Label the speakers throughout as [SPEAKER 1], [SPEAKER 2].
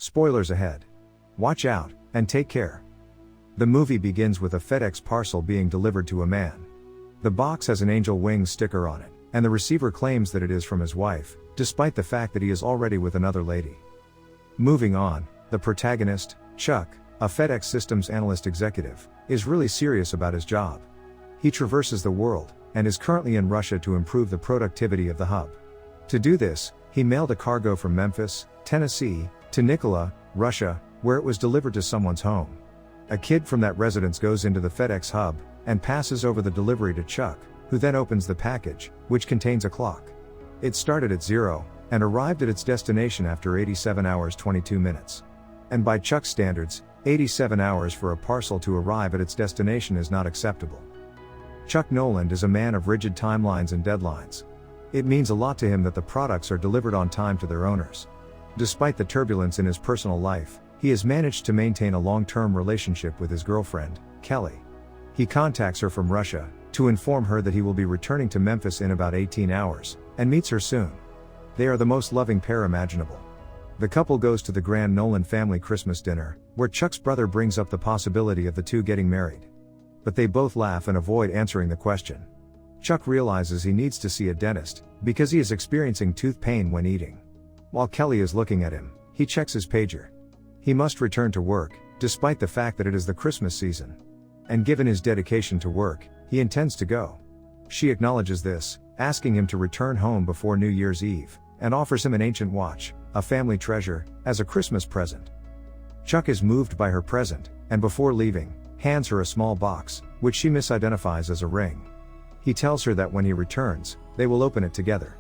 [SPEAKER 1] Spoilers ahead. Watch out, and take care. The movie begins with a FedEx parcel being delivered to a man. The box has an angel wings sticker on it, and the receiver claims that it is from his wife, despite the fact that he is already with another lady. Moving on, the protagonist, Chuck, a FedEx systems analyst executive, is really serious about his job. He traverses the world, and is currently in Russia to improve the productivity of the hub. To do this, he mailed a cargo from Memphis, Tennessee, to Nikola, Russia, where it was delivered to someone's home. A kid from that residence goes into the FedEx hub, and passes over the delivery to Chuck, who then opens the package, which contains a clock. It started at 0, and arrived at its destination after 87 hours 22 minutes. And by Chuck's standards, 87 hours for a parcel to arrive at its destination is not acceptable. Chuck Noland is a man of rigid timelines and deadlines. It means a lot to him that the products are delivered on time to their owners. Despite the turbulence in his personal life, he has managed to maintain a long-term relationship with his girlfriend, Kelly. He contacts her from Russia, to inform her that he will be returning to Memphis in about 18 hours, and meets her soon. They are the most loving pair imaginable. The couple goes to the grand Nolan family Christmas dinner, where Chuck's brother brings up the possibility of the two getting married. But they both laugh and avoid answering the question. Chuck realizes he needs to see a dentist, because he is experiencing tooth pain when eating. While Kelly is looking at him, he checks his pager. He must return to work, despite the fact that it is the Christmas season. And given his dedication to work, he intends to go. She acknowledges this, asking him to return home before New Year's Eve, and offers him an ancient watch, a family treasure, as a Christmas present. Chuck is moved by her present, and before leaving, hands her a small box, which she misidentifies as a ring. He tells her that when he returns, they will open it together.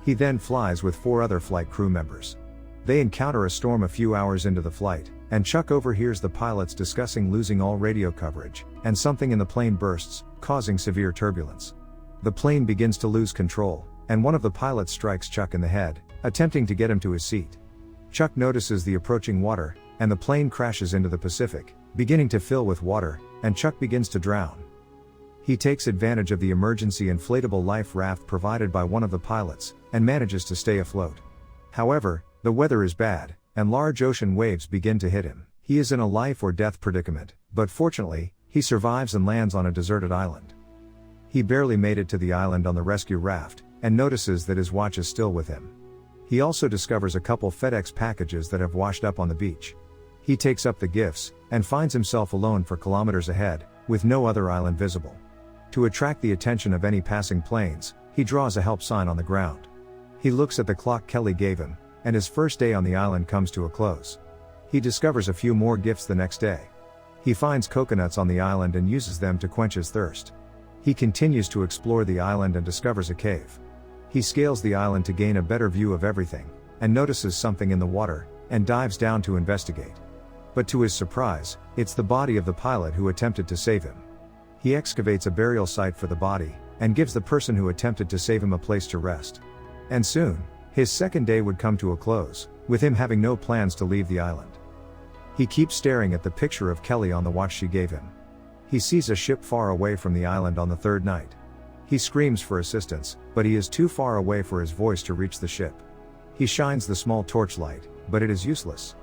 [SPEAKER 1] He then flies with 4 other flight crew members. They encounter a storm a few hours into the flight, and Chuck overhears the pilots discussing losing all radio coverage, and something in the plane bursts, causing severe turbulence. The plane begins to lose control, and one of the pilots strikes Chuck in the head, attempting to get him to his seat. Chuck notices the approaching water, and the plane crashes into the Pacific, beginning to fill with water, and Chuck begins to drown. He takes advantage of the emergency inflatable life raft provided by one of the pilots, and manages to stay afloat. However, the weather is bad, and large ocean waves begin to hit him. He is in a life or death predicament, but fortunately, he survives and lands on a deserted island. He barely made it to the island on the rescue raft, and notices that his watch is still with him. He also discovers a couple FedEx packages that have washed up on the beach. He takes up the gifts, and finds himself alone for kilometers ahead, with no other island visible. To attract the attention of any passing planes, he draws a help sign on the ground. He looks at the clock Kelly gave him, and his first day on the island comes to a close. He discovers a few more gifts the next day. He finds coconuts on the island and uses them to quench his thirst. He continues to explore the island and discovers a cave. He scales the island to gain a better view of everything, and notices something in the water, and dives down to investigate. But to his surprise, it's the body of the pilot who attempted to save him. He excavates a burial site for the body, and gives the person who attempted to save him a place to rest. And soon, his second day would come to a close, with him having no plans to leave the island. He keeps staring at the picture of Kelly on the watch she gave him. He sees a ship far away from the island on the third night. He screams for assistance, but he is too far away for his voice to reach the ship. He shines the small torchlight, but it is useless.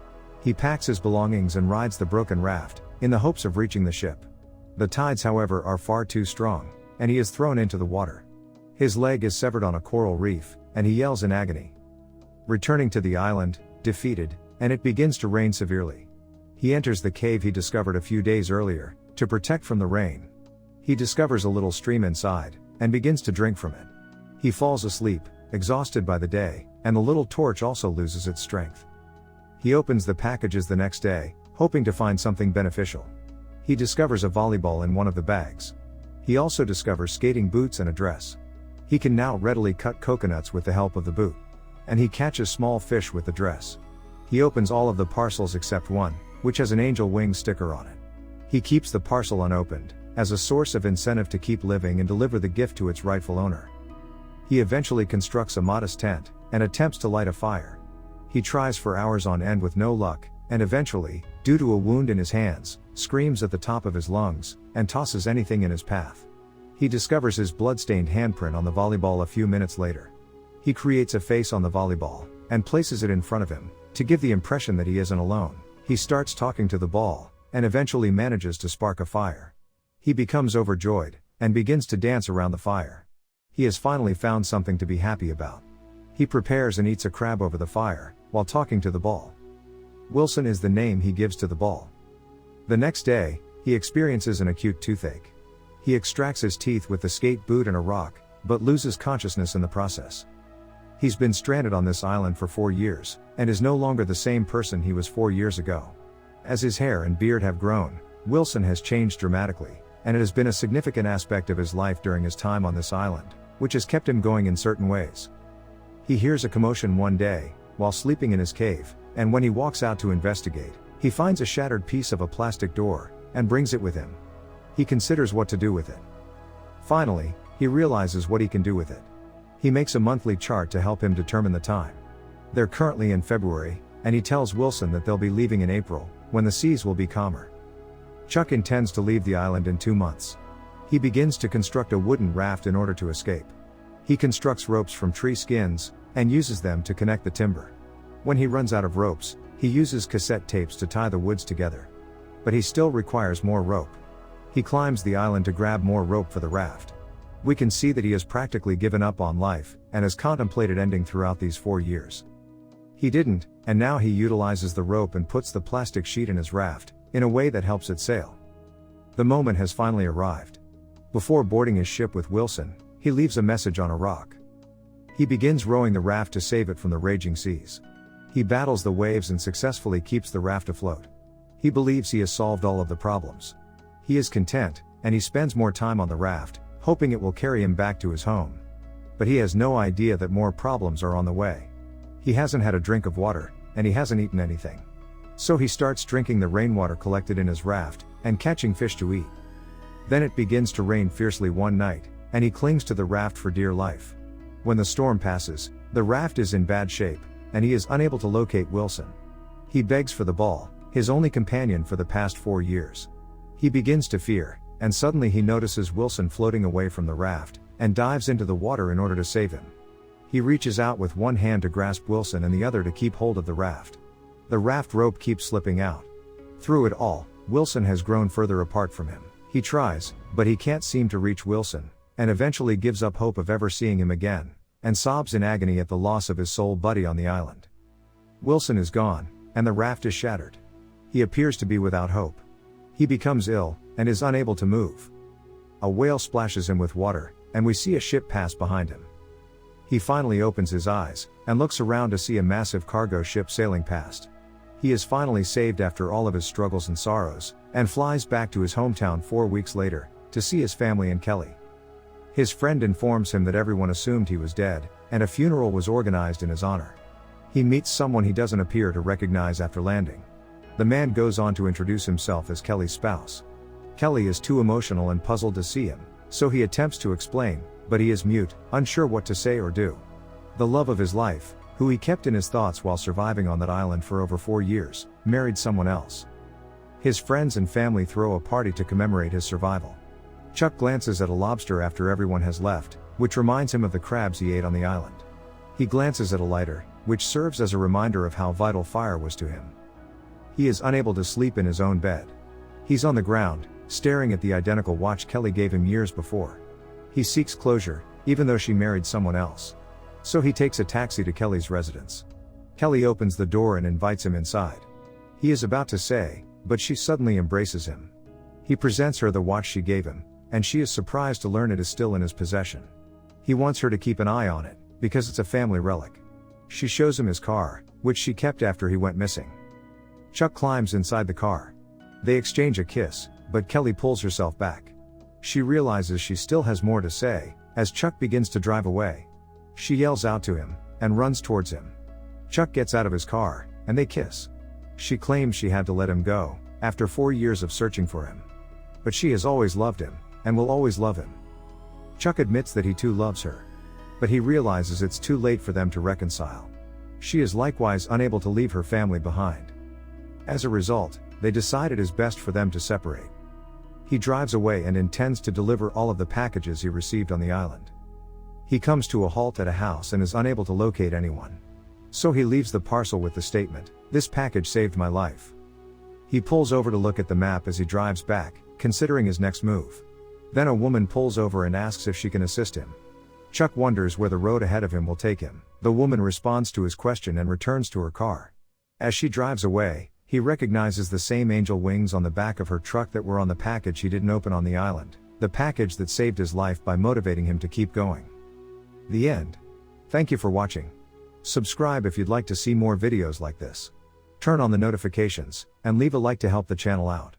[SPEAKER 1] He packs his belongings and rides the broken raft, in the hopes of reaching the ship. The tides, however, are far too strong, and he is thrown into the water. His leg is severed on a coral reef, and he yells in agony. Returning to the island, defeated, and it begins to rain severely. He enters the cave he discovered a few days earlier, to protect from the rain. He discovers a little stream inside, and begins to drink from it. He falls asleep, exhausted by the day, and the little torch also loses its strength. He opens the packages the next day, hoping to find something beneficial. He discovers a volleyball in one of the bags. He also discovers skating boots and a dress. He can now readily cut coconuts with the help of the boot. And he catches small fish with the dress. He opens all of the parcels except one, which has an angel wing sticker on it. He keeps the parcel unopened, as a source of incentive to keep living and deliver the gift to its rightful owner. He eventually constructs a modest tent, and attempts to light a fire. He tries for hours on end with no luck, and eventually, due to a wound in his hands, screams at the top of his lungs, and tosses anything in his path. He discovers his blood-stained handprint on the volleyball a few minutes later. He creates a face on the volleyball, and places it in front of him, To give the impression that he isn't alone, he starts talking to the ball, and eventually manages to spark a fire. He becomes overjoyed, and begins to dance around the fire. He has finally found something to be happy about. He prepares and eats a crab over the fire, while talking to the ball. Wilson is the name he gives to the ball. The next day, he experiences an acute toothache. He extracts his teeth with the skate boot and a rock, but loses consciousness in the process. He's been stranded on this island for 4 years, and is no longer the same person he was 4 years ago. As his hair and beard have grown, Wilson has changed dramatically, and it has been a significant aspect of his life during his time on this island, which has kept him going in certain ways. He hears a commotion one day, while sleeping in his cave, and when he walks out to investigate, he finds a shattered piece of a plastic door, and brings it with him. He considers what to do with it. Finally, he realizes what he can do with it. He makes a monthly chart to help him determine the time. They're currently in February, and he tells Wilson that they'll be leaving in April, when the seas will be calmer. Chuck intends to leave the island in 2 months. He begins to construct a wooden raft in order to escape. He constructs ropes from tree skins, and uses them to connect the timber. When he runs out of ropes, he uses cassette tapes to tie the woods together. But he still requires more rope. He climbs the island to grab more rope for the raft. We can see that he has practically given up on life, and has contemplated ending throughout these 4 years. He didn't, and now he utilizes the rope and puts the plastic sheet in his raft, in a way that helps it sail. The moment has finally arrived. Before boarding his ship with Wilson, he leaves a message on a rock. He begins rowing the raft to save it from the raging seas. He battles the waves and successfully keeps the raft afloat. He believes he has solved all of the problems. He is content, and he spends more time on the raft, hoping it will carry him back to his home. But he has no idea that more problems are on the way. He hasn't had a drink of water, and he hasn't eaten anything. So he starts drinking the rainwater collected in his raft, and catching fish to eat. Then it begins to rain fiercely one night, and he clings to the raft for dear life. When the storm passes, the raft is in bad shape, and he is unable to locate Wilson. He begs for the ball, his only companion for the past 4 years. He begins to fear, and suddenly he notices Wilson floating away from the raft, and dives into the water in order to save him. He reaches out with one hand to grasp Wilson and the other to keep hold of the raft. The raft rope keeps slipping out. Through it all, Wilson has grown further apart from him. He tries, but he can't seem to reach Wilson, and eventually gives up hope of ever seeing him again, and sobs in agony at the loss of his soul buddy on the island. Wilson is gone, and the raft is shattered. He appears to be without hope. He becomes ill, and is unable to move. A whale splashes him with water, and we see a ship pass behind him. He finally opens his eyes, and looks around to see a massive cargo ship sailing past. He is finally saved after all of his struggles and sorrows, and flies back to his hometown 4 weeks later, to see his family and Kelly. His friend informs him that everyone assumed he was dead, and a funeral was organized in his honor. He meets someone he doesn't appear to recognize after landing. The man goes on to introduce himself as Kelly's spouse. Kelly is too emotional and puzzled to see him, so he attempts to explain, but he is mute, unsure what to say or do. The love of his life, who he kept in his thoughts while surviving on that island for over 4 years, married someone else. His friends and family throw a party to commemorate his survival. Chuck glances at a lobster after everyone has left, which reminds him of the crabs he ate on the island. He glances at a lighter, which serves as a reminder of how vital fire was to him. He is unable to sleep in his own bed. He's on the ground, staring at the identical watch Kelly gave him years before. He seeks closure, even though she married someone else. So he takes a taxi to Kelly's residence. Kelly opens the door and invites him inside. He is about to say, but she suddenly embraces him. He presents her the watch she gave him, and she is surprised to learn it is still in his possession. He wants her to keep an eye on it, because it's a family relic. She shows him his car, which she kept after he went missing. Chuck climbs inside the car. They exchange a kiss, but Kelly pulls herself back. She realizes she still has more to say, as Chuck begins to drive away. She yells out to him, and runs towards him. Chuck gets out of his car, and they kiss. She claims she had to let him go, after 4 years of searching for him. But she has always loved him, and will always love him. Chuck admits that he too loves her. But he realizes it's too late for them to reconcile. She is likewise unable to leave her family behind. As a result, they decide it is best for them to separate. He drives away and intends to deliver all of the packages he received on the island. He comes to a halt at a house and is unable to locate anyone. So he leaves the parcel with the statement, "This package saved my life." He pulls over to look at the map as he drives back, considering his next move. Then a woman pulls over and asks if she can assist him. Chuck wonders where the road ahead of him will take him. The woman responds to his question and returns to her car. As she drives away, he recognizes the same angel wings on the back of her truck that were on the package he didn't open on the island, the package that saved his life by motivating him to keep going. The end. Thank you for watching. Subscribe if you'd like to see more videos like this. Turn on the notifications, and leave a like to help the channel out.